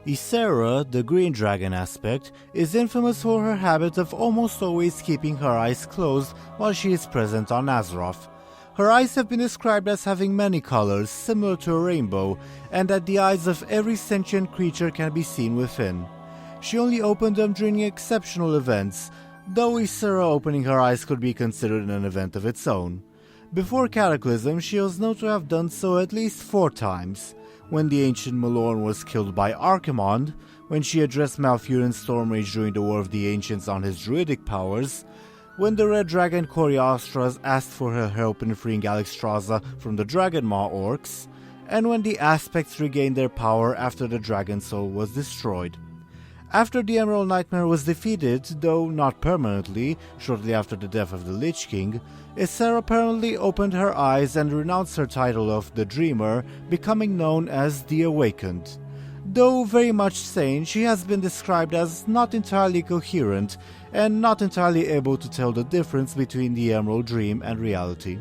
Ysera, the green dragon aspect, is infamous for her habit of almost always keeping her eyes closed while she is present on Azeroth. Her eyes have been described as having many colors, similar to a rainbow, and that the eyes of every sentient creature can be seen within. She only opened them during exceptional events, though Ysera opening her eyes could be considered an event of its own. Before Cataclysm, she was known to have done so at least 4 times. When the ancient Malorne was killed by Archimonde, when she addressed Malfurion Stormrage during the War of the Ancients on his druidic powers, when the red dragon Korialstrasz asked for her help in freeing Alexstrasza from the Dragonmaw orcs, and when the aspects regained their power after the dragon soul was destroyed. After the Emerald Nightmare was defeated, though not permanently, shortly after the death of the Lich King, Ysera apparently opened her eyes and renounced her title of the Dreamer, becoming known as the Awakened. Though very much sane, she has been described as not entirely coherent and not entirely able to tell the difference between the Emerald Dream and reality.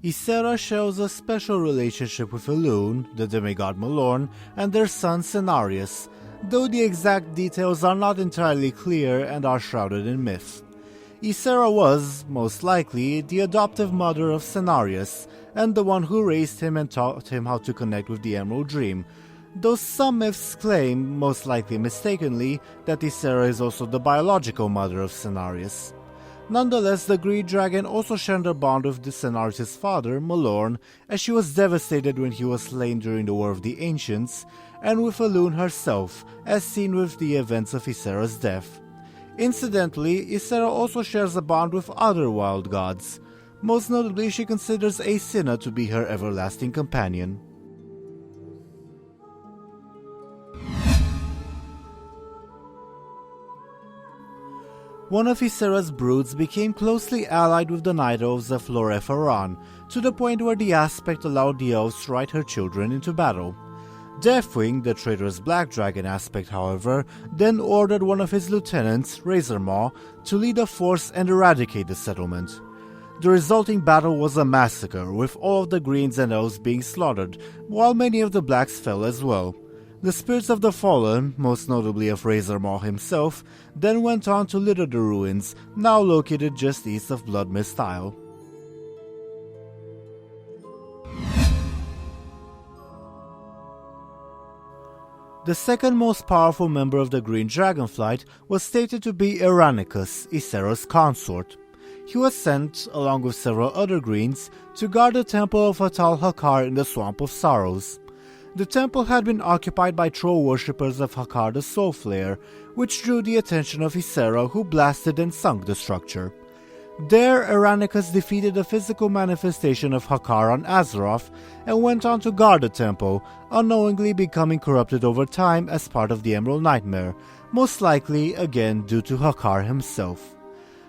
Ysera shares a special relationship with Elune, the demigod Malorne, and their son Cenarius, though the exact details are not entirely clear and are shrouded in myth. Ysera was, most likely, the adoptive mother of Cenarius, and the one who raised him and taught him how to connect with the Emerald Dream, though some myths claim, most likely mistakenly, that Ysera is also the biological mother of Cenarius. Nonetheless, the Green Dragon also shared a bond with Cenarius' father, Malorne, as she was devastated when he was slain during the War of the Ancients, and with Elune herself, as seen with the events of Ysera's death. Incidentally, Ysera also shares a bond with other wild gods. Most notably, she considers Ahn'Qiraj to be her everlasting companion. One of Ysera's broods became closely allied with the Night Elves of Lorepharan, to the point where the aspect allowed the elves to ride her children into battle. Deathwing, the traitorous black dragon aspect, however, then ordered one of his lieutenants, Razormaw, to lead a force and eradicate the settlement. The resulting battle was a massacre, with all of the greens and elves being slaughtered, while many of the blacks fell as well. The spirits of the fallen, most notably of Razormaw himself, then went on to litter the ruins, now located just east of Bloodmist Isle. The second most powerful member of the Green Dragonflight was stated to be Ahn'Qiraj, Ysera's consort. He was sent, along with several other Greens, to guard the temple of Atal Hakar in the Swamp of Sorrows. The temple had been occupied by troll worshippers of Hakar the Soulflayer, which drew the attention of Ysera, who blasted and sunk the structure. There, Ahn'Qiraj defeated a physical manifestation of Hakar on Azeroth and went on to guard the temple, unknowingly becoming corrupted over time as part of the Emerald Nightmare, most likely again due to Hakar himself.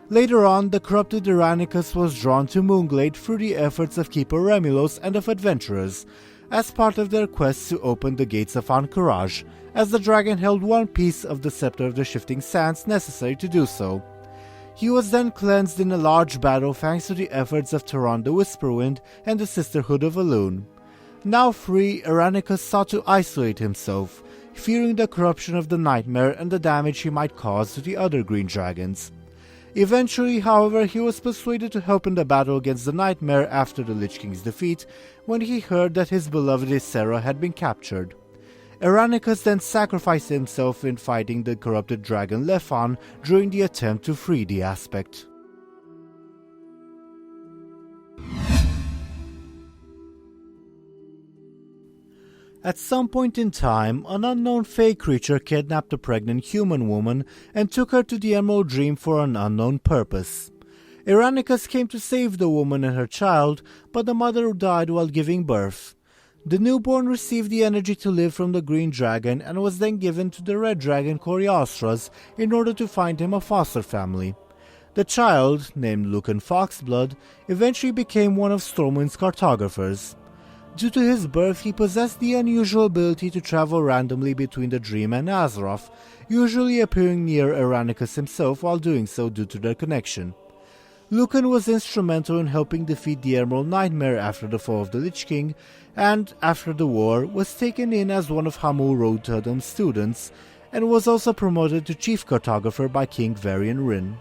Later on, the corrupted Ahn'Qiraj was drawn to Moonglade through the efforts of Keeper Remulos and of adventurers, as part of their quest to open the gates of Ahn'Qiraj, as the dragon held one piece of the Scepter of the Shifting Sands necessary to do so. He was then cleansed in a large battle thanks to the efforts of Taran the Whisperwind and the Sisterhood of Elune. Now free, Ahn'Qiraj sought to isolate himself, fearing the corruption of the Nightmare and the damage he might cause to the other green dragons. Eventually, however, he was persuaded to help in the battle against the Nightmare after the Lich King's defeat, when he heard that his beloved Ysera had been captured. Ahn'Qiraj then sacrificed himself in fighting the corrupted dragon Lefan during the attempt to free the aspect. At some point in time, an unknown fey creature kidnapped a pregnant human woman and took her to the Emerald Dream for an unknown purpose. Ahn'Qiraj came to save the woman and her child, but the mother died while giving birth. The newborn received the energy to live from the green dragon and was then given to the red dragon Korialstrasz in order to find him a foster family. The child, named Lucan Foxblood, eventually became one of Stormwind's cartographers. Due to his birth, he possessed the unusual ability to travel randomly between the Dream and Azeroth, usually appearing near Ahn'Qiraj himself while doing so due to their connection. Lucan was instrumental in helping defeat the Emerald Nightmare after the fall of the Lich King, and after the war was taken in as one of Hamul Roadtudum's students, and was also promoted to Chief Cartographer by King Varian Rin.